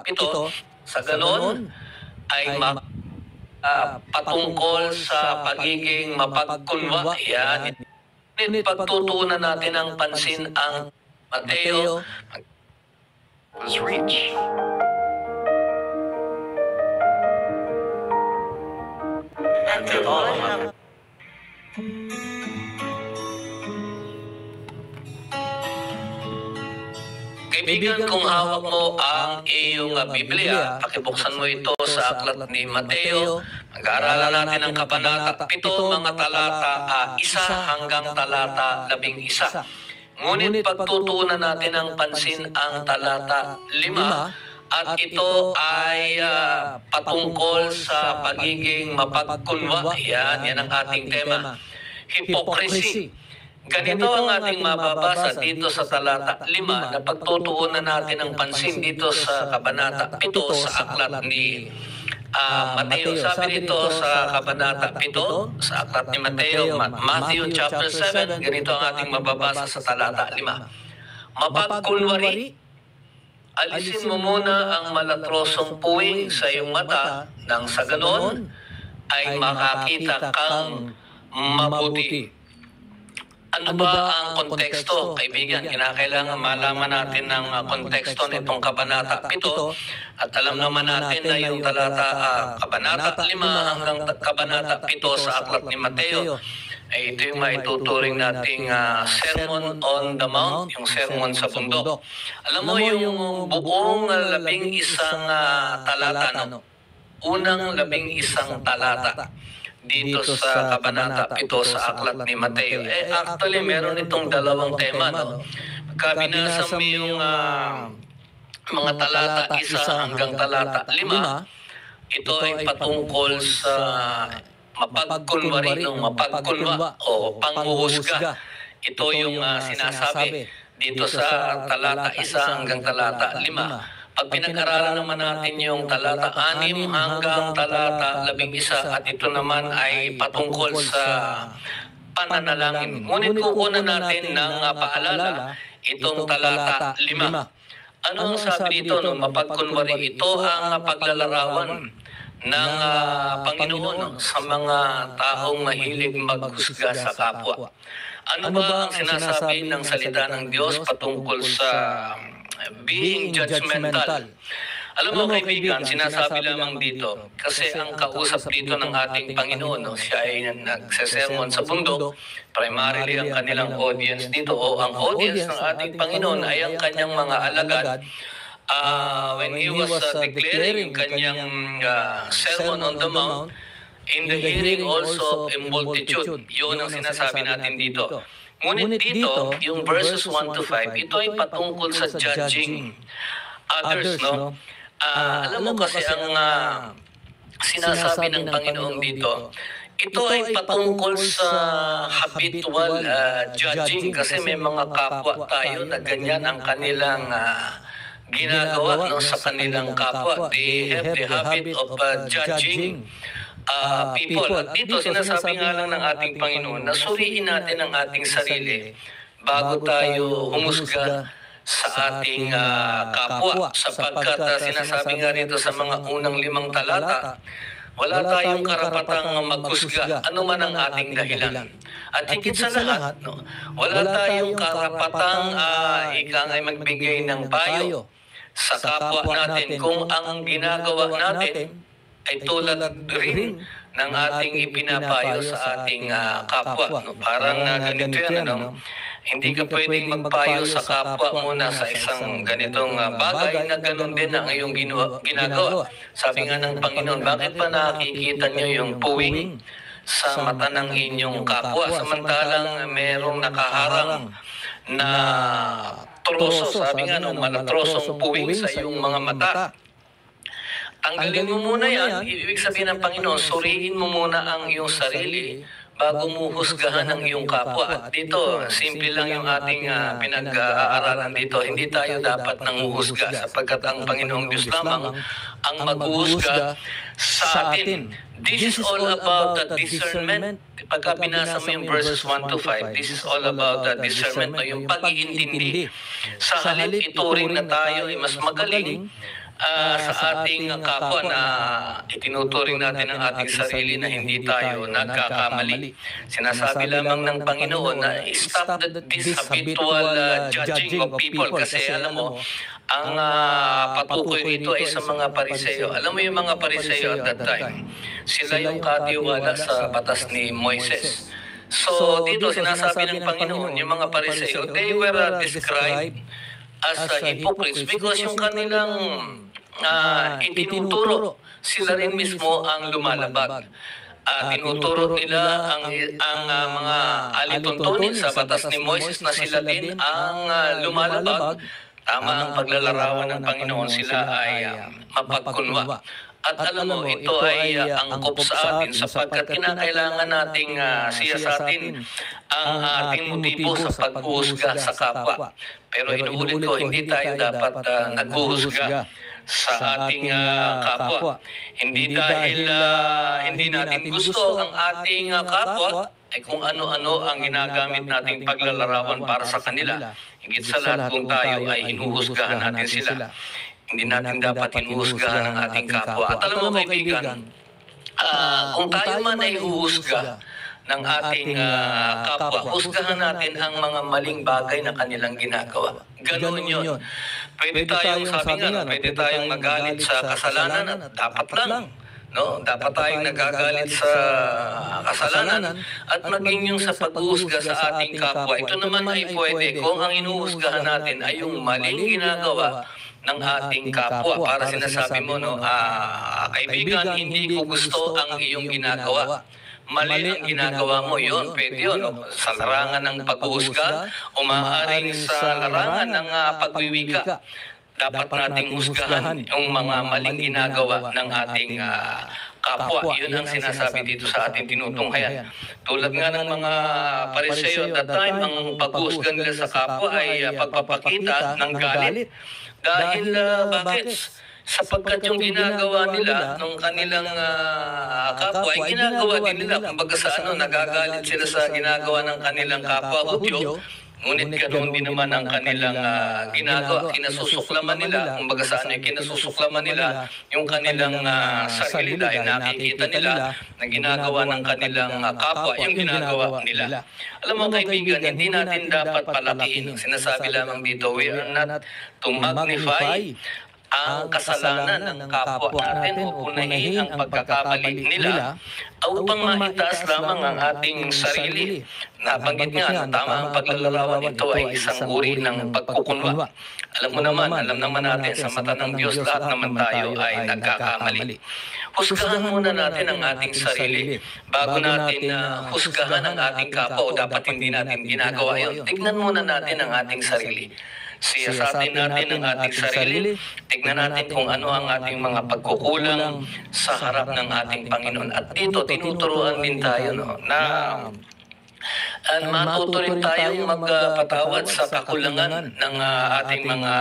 7. Sa ganon ay patungkol sa pagiging mapagkunwa. Yan. Ngunit pagtutuunan natin ng pansin ang Mateo was rich. And they all have Kaibigan, kung hawak mo ang iyong Biblia, pakibuksan mo ito sa aklat ni Mateo. Mag-aaralan natin ang kabanata 7, mga talata 1 hanggang talata 11. Ngunit pagtutuunan natin ng pansin ang talata 5, at ito ay patungkol sa pagiging mapagkunwa. Yan ang ating tema. Hypocrisy. Ganito ang ating mababasa dito sa talata 5 na pagtutuunan natin ang pansin dito sa kabanata 7 sa aklat ni Mateo. Sabi dito sa kabanata 7 sa aklat ni Mateo, Matthew chapter 7, ganito ang ating mababasa sa talata 5. Mapagkunwari, alisin mo muna ang malatrosong puwing sa iyong mata nang sa ganon ay makakita kang mabuti. Ano ba ang konteksto, kaibigan? Kinakailangan malaman natin ng konteksto nitong kabanata 7 at alam naman natin na yung kabanata 5 hanggang kabanata 7 sa aklat ni Mateo ay ito yung maituturing nating Sermon on the Mount, yung sermon sa bundok. Alam mo yung buong 11 talata, no? Unang 11 talata dito sa kabanata 7 sa aklat ni Mateo. Actually, meron itong dalawang tema, no? Kabinasa mo yung mga talata 1 hanggang talata 5, ito ay patungkol sa mapagkunwari, mapagkunwa o panghuhusga. Ito yung sinasabi dito sa talata 1 hanggang talata 5. Pag pinag-aralan naman natin yung talata 6 hanggang talata 11 at ito naman ay patungkol sa pananalangin. Ngunit kukunan natin ng paalala itong talata 5. Ano ang sabi dito? Mapagkunwari, ito ang paglalarawan ng Panginoon sa mga taong mahilig maghusga sa kapwa. Ano ba ang sinasabi ng salita ng Diyos patungkol sa being judgmental? Alam mo kaibigan, sinasabi lamang dito kasi ang kausap dito ng ating Panginoon, siya ay nagsesermon sa bundok. Primarily ang kanilang audience dito o ang audience ng ating Panginoon ay ang kanyang mga alagad. When he was declaring kanyang sermon on the mount, in the hearing also of a multitude. Yun ang sinasabi natin dito. Ngunit dito, yung verses 1 to 5, ito ay patungkol sa judging others, no? Alam mo kasi ang sinasabi ng Panginoon dito, ito ay patungkol sa habitual judging kasi may mga kapwa tayo na ganyan ang kanilang ginagawa, no, sa kanilang kapwa. They have the habit of judging people. At dito, sinasabi nga lang ng ating Panginoon na suriin natin ang ating sarili bago tayo humusga sa ating kapwa. Sapagkat sinasabi nga rito sa mga unang 5 talata, wala tayong karapatang maghusga, ano man ang ating dahilan. At higit sa lahat, no, wala tayong karapatang ay magbigay ng payo sa kapwa natin kung ang ginagawa natin ay tulad rin ng ating ipinapayo sa ating kapwa. No? Parang ganito yan, ano? Hindi ka pwedeng magpayo sa kapwa mo na sa isang ganitong bagay na ganoon din ang iyong ginagawa. Sabi nga ng Panginoon, bakit pa nakikita niyo yung puwing sa mata ng inyong kapwa? Samantalang merong nakaharang na troso, sabi nga nung malatrosong puwing sa iyong mga mata. Tanggalin mo muna yan. Ibig sabihin ng Panginoon, suriin mo muna ang iyong sarili bago mo husgahan ang iyong kapwa. At dito, simple lang yung ating pinag-aaralan dito. Hindi tayo dapat nanguhusga sapagkat ang Panginoong Diyos lamang ang maghuhusga sa atin. This is all about the discernment. Pagka binasa mo yung verses 1 to 5, this is all about the discernment, no? Yung pag-iintindi. Sa halip ituring na tayo ay mas magaling sa ating kapwa na itinuturing natin ang ating sarili na hindi tayo nagkakamali. Sinasabi lamang ng Panginoon na stop this habitual judging of people kasi alam mo, ang patukoy rito ay sa mga Pariseo. Alam mo yung mga Pariseo at that time, sila yung katiwala sa batas ni Moises. So dito sinasabi ng Panginoon, yung mga Pariseo, they were described as hypocrites because yung kanilang itinuturo, sila rin mismo ang lumalabag. Tinuturo nila ang mga alituntunin sa batas ni Moises na sila din ang lumalabag. Tama ang paglalarawan ng Panginoon, sila ay mapagkunwa. At alam mo, ito ay angkop sa atin sapagkat kinakailangan nating siya sa atin ang ating motibo sa paghuhusga sa kapwa. Pero inuulit ko, hindi tayo dapat naghuhusga sa ating kapwa. Hindi dahil hindi natin gusto ang ating kapwa, ay kung ano-ano ang ginagamit nating paglalarawan para sa kanila. Higit sa lahat kung tayo ay hinuhusgahan natin sila. Hindi natin dapat hinuhusgahan ang ating kapwa. At alam mo kaibigan, kung tayo man ay huhusga ng ating kapwa, husgahan natin ang mga maling bagay na kanilang ginagawa. Ganon yun. Pwede tayong, sabi nga, pwede tayong magalit sa kasalanan at dapat lang. No, dapat tayong nagagalit sa kasalanan at maging yung sa paghuhusga sa ating kapwa. Ito naman ay pwede kung ang hinuhusgahan natin ay yung maling ginagawa ng ating kapwa. Para sinasabi mo, no, kaibigan, hindi ko gusto ang iyong ginagawa. Mali ang ginagawa mo, yun, pwede yun. No? Sa larangan ng paghuhusga, o maaaring sa larangan ng pagwiwika. Dapat nating husgahan yung mga maling ginagawa ng ating kapwa. Yun ang sinasabi dito sa ating tinutunghayan. Tulad nga ng mga Pariseo at that time, ang paghuhusga nila sa kapwa ay pagpapakita ng galit. Dahil bakit? Sapagkat yung ginagawa nila nung kanilang kapwa ay ginagawa din nila. Kumbaga sa nagagalit sila sa ginagawa ng kanilang kapwa Hudyo. Ngunit ganoon din naman ang kanilang ginagawa. Kinasusuklaman nila, kumbaga saan ay kinasusuklaman nila yung kanilang sarili dahil nakikita nila na ginagawa ng kanilang kapwa yung ginagawa nila. Alam mo kaibigan, hindi natin dapat palakihin. Sinasabi lamang dito, we are not to magnify ang kasalanan ng kapwa natin o punahin ang pagkakamali nila upang maitaas lamang ang ating sarili. Nabanggit nga, tama ang paglalarawan ito ay isang uri ng pagkukunwa. Alam naman natin sa mata ng Diyos lahat naman tayo ay nagkakamali. Husgahan muna natin ang ating sarili bago natin husgahan ang ating kapwa o dapat hindi natin ginagawa yun. Tignan muna natin ang ating sarili. Siyasatin natin ang ating sarili, tignan natin kung ano ang ating mga pagkukulang sa harap ng ating Panginoon. At dito, tinuturuan din tayo na matuto rin tayong magpatawad sa kakulangan ng ating mga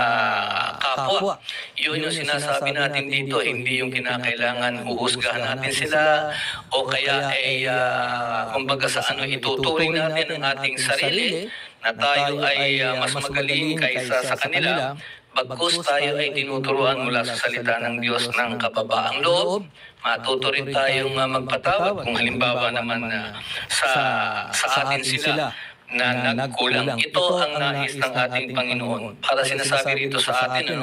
kapwa. Yun yung sinasabi natin dito, hindi yung kinakailangan huhusgahan natin sila o kaya ay kumbaga sa ituturing natin ang ating sarili na tayo ay mas magaling kaysa sa kanila, bagkus tayo ay tinuturuan mula sa salita ng Diyos ng kababaang loob. Matuto rin tayong magpatawad kung halimbawa naman sa atin sila na nagkulang. Ito ang nais ng ating Panginoon. Para sinasabi rito sa atin,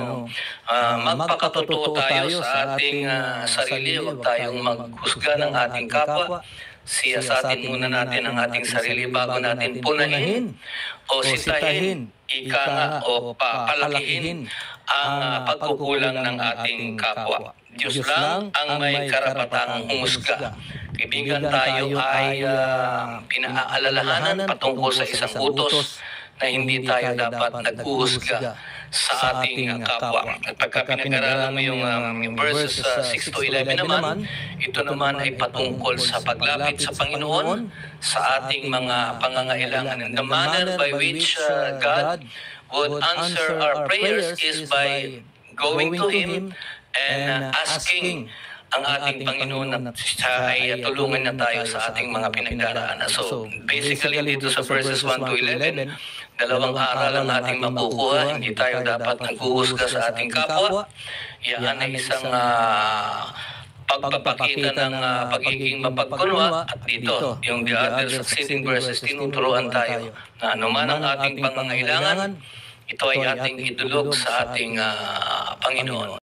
magpakatotoo tayo sa ating sarili, huwag tayong maghusga ng ating kapwa. Siyasatin muna natin ang ating sarili bago natin punahin o sitahin, ika nga o palakihin ang pagkukulang ng ating kapwa. Diyos lang ang may karapatang humusga. Kaibigan, tayo ay pinaalalahanan patungkol sa isang utos na hindi tayo dapat naghuhusga sa ating kapwa. At pagka pinag-aralan mo yung verses 6 to 11 naman, ito naman ay patungkol sa paglapit sa Panginoon, sa ating mga pangangailangan. And the manner by which God would answer our prayers is by going to Him and asking ang ating Panginoon na siya ay tulungan na tayo sa ating mga pinagdaraanan. So, basically dito sa verses 1 to 11, dalawang aral ang ating makukuha. Hindi tayo dapat naghuhusga sa ating kapwa. Yan ay isang pagpapakita ng pagiging mapagkunwa. At dito, yung the other succeeding verses, tinuturuan tayo na anuman ang ating pangangailangan, ito ay ating idulog sa ating Panginoon.